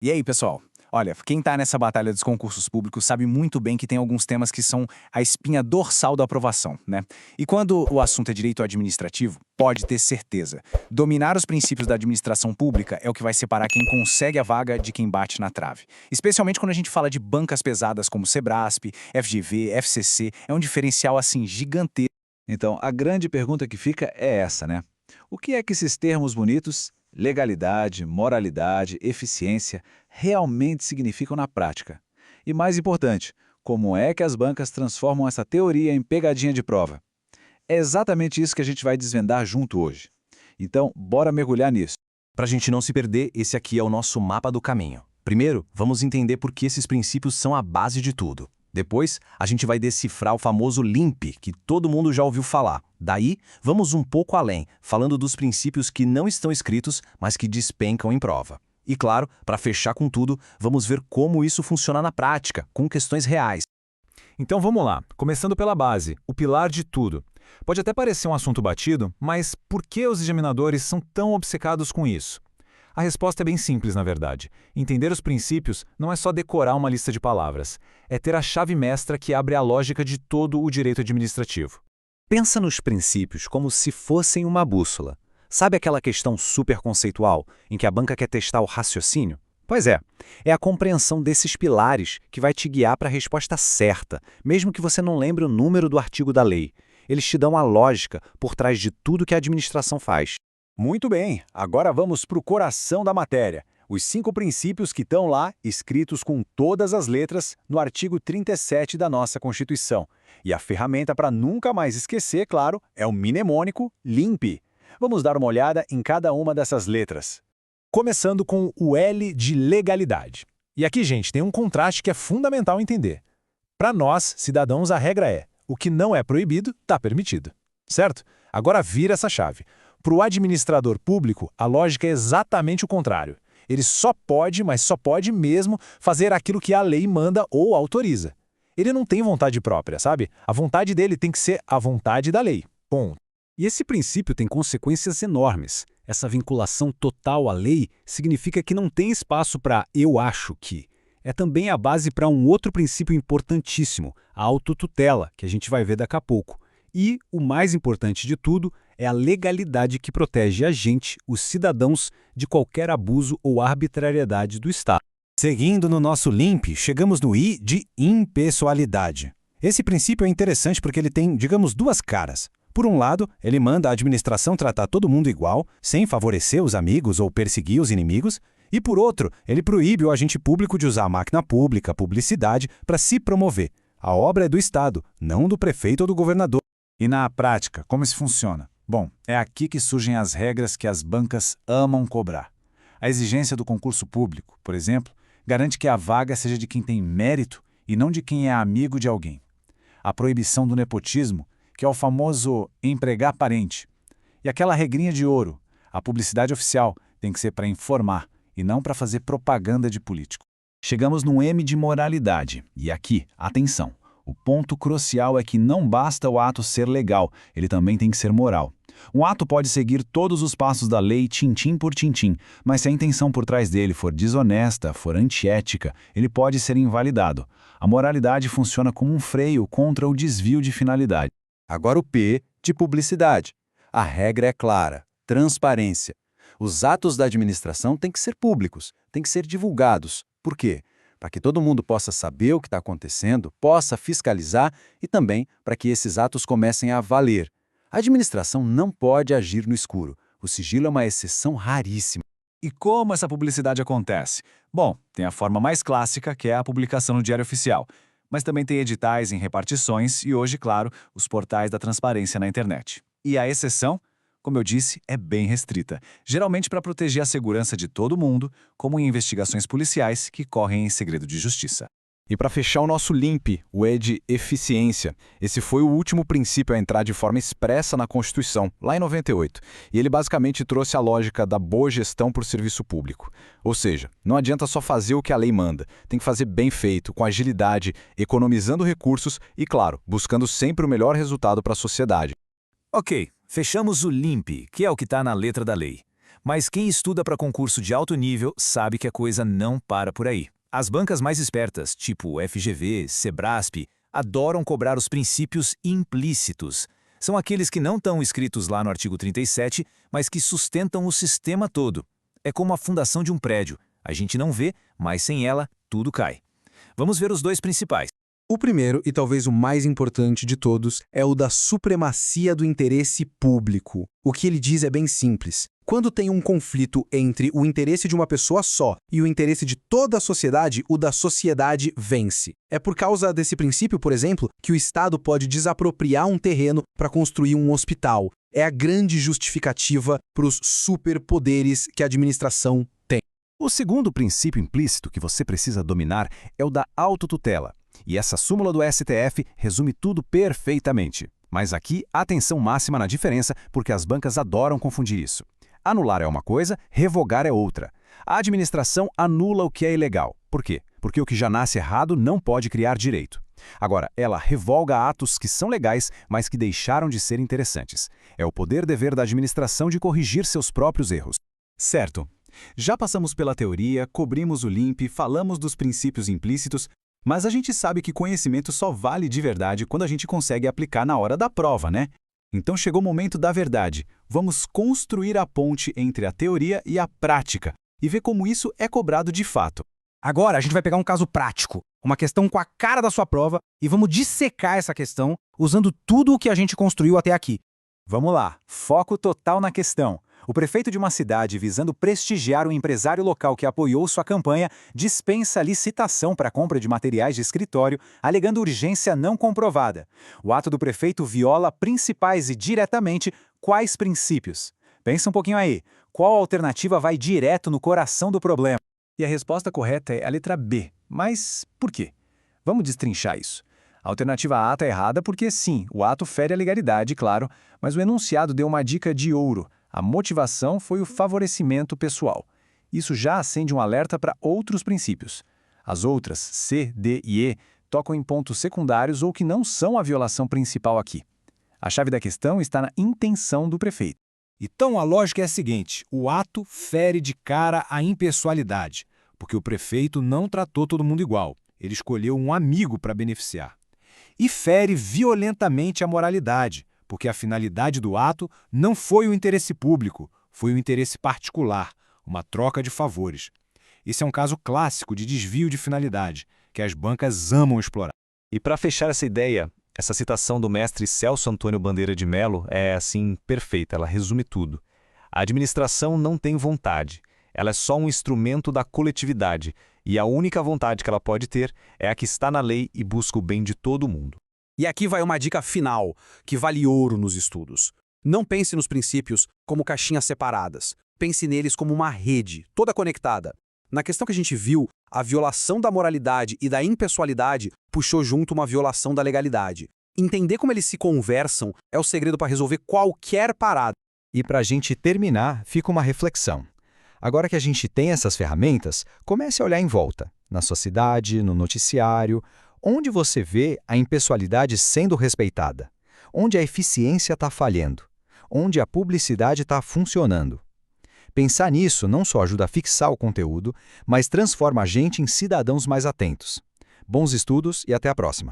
E aí, pessoal? Olha, quem está nessa batalha dos concursos públicos sabe muito bem que tem alguns temas que são a espinha dorsal da aprovação, né? E quando o assunto é direito administrativo, pode ter certeza. Dominar os princípios da administração pública é o que vai separar quem consegue a vaga de quem bate na trave. Especialmente quando a gente fala de bancas pesadas como Sebrasp, FGV, FCC, é um diferencial assim gigantesco. Então, a grande pergunta que fica é essa, né? O que é que esses termos bonitos, legalidade, moralidade, eficiência, realmente significam na prática? E mais importante, como é que as bancas transformam essa teoria em pegadinha de prova? É exatamente isso que a gente vai desvendar junto hoje. Então, bora mergulhar nisso. Para a gente não se perder, esse aqui é o nosso mapa do caminho. Primeiro, vamos entender por que esses princípios são a base de tudo. Depois, a gente vai decifrar o famoso LIMP, que todo mundo já ouviu falar. Daí, vamos um pouco além, falando dos princípios que não estão escritos, mas que despencam em prova. E claro, para fechar com tudo, vamos ver como isso funciona na prática, com questões reais. Então vamos lá, começando pela base, o pilar de tudo. Pode até parecer um assunto batido, mas por que os examinadores são tão obcecados com isso? A resposta é bem simples, na verdade. Entender os princípios não é só decorar uma lista de palavras, é ter a chave mestra que abre a lógica de todo o direito administrativo. Pensa nos princípios como se fossem uma bússola. Sabe aquela questão super conceitual, em que a banca quer testar o raciocínio? Pois é a compreensão desses pilares que vai te guiar para a resposta certa, mesmo que você não lembre o número do artigo da lei. Eles te dão a lógica por trás de tudo que a administração faz. Muito bem, agora vamos para o coração da matéria. Os 5 princípios que estão lá, escritos com todas as letras, no artigo 37 da nossa Constituição. E a ferramenta para nunca mais esquecer, claro, é o mnemônico LIMP. Vamos dar uma olhada em cada uma dessas letras. Começando com o L de legalidade. E aqui, gente, tem um contraste que é fundamental entender. Para nós, cidadãos, a regra é: o que não é proibido, está permitido. Certo? Agora vira essa chave. Para o administrador público, a lógica é exatamente o contrário. Ele só pode, mas só pode mesmo, fazer aquilo que a lei manda ou autoriza. Ele não tem vontade própria, sabe? A vontade dele tem que ser a vontade da lei. Ponto. E esse princípio tem consequências enormes. Essa vinculação total à lei significa que não tem espaço para "eu acho que". É também a base para um outro princípio importantíssimo, a autotutela, que a gente vai ver daqui a pouco. E, o mais importante de tudo, é a legalidade que protege a gente, os cidadãos, de qualquer abuso ou arbitrariedade do Estado. Seguindo no nosso LIMP, chegamos no I de impessoalidade. Esse princípio é interessante porque ele tem, digamos, duas caras. Por um lado, ele manda a administração tratar todo mundo igual, sem favorecer os amigos ou perseguir os inimigos, e por outro, ele proíbe o agente público de usar a máquina pública, publicidade, para se promover. A obra é do Estado, não do prefeito ou do governador. E na prática, como isso funciona? Bom, é aqui que surgem as regras que as bancas amam cobrar. A exigência do concurso público, por exemplo, garante que a vaga seja de quem tem mérito e não de quem é amigo de alguém. A proibição do nepotismo, que é o famoso empregar parente. E aquela regrinha de ouro, a publicidade oficial tem que ser para informar e não para fazer propaganda de político. Chegamos no M de moralidade. E aqui, atenção, o ponto crucial é que não basta o ato ser legal, ele também tem que ser moral. Um ato pode seguir todos os passos da lei tintim por tintim, mas se a intenção por trás dele for desonesta, for antiética, ele pode ser invalidado. A moralidade funciona como um freio contra o desvio de finalidade. Agora o P de publicidade. A regra é clara: transparência. Os atos da administração têm que ser públicos, têm que ser divulgados. Por quê? Para que todo mundo possa saber o que está acontecendo, possa fiscalizar e também para que esses atos comecem a valer. A administração não pode agir no escuro. O sigilo é uma exceção raríssima. E como essa publicidade acontece? Bom, tem a forma mais clássica, que é a publicação no Diário Oficial. Mas também tem editais em repartições e hoje, claro, os portais da transparência na internet. E a exceção, como eu disse, é bem restrita, geralmente para proteger a segurança de todo mundo, como em investigações policiais que correm em segredo de justiça. E para fechar o nosso LIMP, o E de eficiência. Esse foi o último princípio a entrar de forma expressa na Constituição, lá em 98. E ele basicamente trouxe a lógica da boa gestão por serviço público. Ou seja, não adianta só fazer o que a lei manda, tem que fazer bem feito, com agilidade, economizando recursos e, claro, buscando sempre o melhor resultado para a sociedade. Ok, fechamos o LIMP, que é o que está na letra da lei. Mas quem estuda para concurso de alto nível sabe que a coisa não para por aí. As bancas mais espertas, tipo FGV, Sebrasp, adoram cobrar os princípios implícitos. São aqueles que não estão escritos lá no artigo 37, mas que sustentam o sistema todo. É como a fundação de um prédio. A gente não vê, mas sem ela, tudo cai. Vamos ver os dois principais. O primeiro, e talvez o mais importante de todos, é o da supremacia do interesse público. O que ele diz é bem simples. Quando tem um conflito entre o interesse de uma pessoa só e o interesse de toda a sociedade, o da sociedade vence. É por causa desse princípio, por exemplo, que o Estado pode desapropriar um terreno para construir um hospital. É a grande justificativa para os superpoderes que a administração tem. O segundo princípio implícito que você precisa dominar é o da autotutela. E essa súmula do STF resume tudo perfeitamente. Mas aqui, atenção máxima na diferença, porque as bancas adoram confundir isso. Anular é uma coisa, revogar é outra. A administração anula o que é ilegal. Por quê? Porque o que já nasce errado não pode criar direito. Agora, ela revoga atos que são legais, mas que deixaram de ser interessantes. É o poder-dever da administração de corrigir seus próprios erros. Certo. Já passamos pela teoria, cobrimos o LIMP, falamos dos princípios implícitos, mas a gente sabe que conhecimento só vale de verdade quando a gente consegue aplicar na hora da prova, né? Então chegou o momento da verdade. Vamos construir a ponte entre a teoria e a prática e ver como isso é cobrado de fato. Agora a gente vai pegar um caso prático, uma questão com a cara da sua prova, e vamos dissecar essa questão usando tudo o que a gente construiu até aqui. Vamos lá, foco total na questão. O prefeito de uma cidade, visando prestigiar o empresário local que apoiou sua campanha, dispensa licitação para a compra de materiais de escritório, alegando urgência não comprovada. O ato do prefeito viola principais e diretamente quais princípios? Pensa um pouquinho aí. Qual alternativa vai direto no coração do problema? E a resposta correta é a letra B. Mas por quê? Vamos destrinchar isso. A alternativa A está errada porque, sim, o ato fere a legalidade, claro, mas o enunciado deu uma dica de ouro. A motivação foi o favorecimento pessoal. Isso já acende um alerta para outros princípios. As outras, C, D e E, tocam em pontos secundários ou que não são a violação principal aqui. A chave da questão está na intenção do prefeito. Então a lógica é a seguinte: o ato fere de cara a impessoalidade, porque o prefeito não tratou todo mundo igual. Ele escolheu um amigo para beneficiar. E fere violentamente a moralidade, porque a finalidade do ato não foi o interesse público, foi o interesse particular, uma troca de favores. Esse é um caso clássico de desvio de finalidade, que as bancas amam explorar. E para fechar essa ideia, essa citação do mestre Celso Antônio Bandeira de Mello é, assim, perfeita, ela resume tudo. A administração não tem vontade, ela é só um instrumento da coletividade, e a única vontade que ela pode ter é a que está na lei e busca o bem de todo mundo. E aqui vai uma dica final, que vale ouro nos estudos. Não pense nos princípios como caixinhas separadas. Pense neles como uma rede, toda conectada. Na questão que a gente viu, a violação da moralidade e da impessoalidade puxou junto uma violação da legalidade. Entender como eles se conversam é o segredo para resolver qualquer parada. E para a gente terminar, fica uma reflexão. Agora que a gente tem essas ferramentas, comece a olhar em volta, na sua cidade, no noticiário, onde você vê a impessoalidade sendo respeitada, onde a eficiência está falhando, onde a publicidade está funcionando. Pensar nisso não só ajuda a fixar o conteúdo, mas transforma a gente em cidadãos mais atentos. Bons estudos e até a próxima!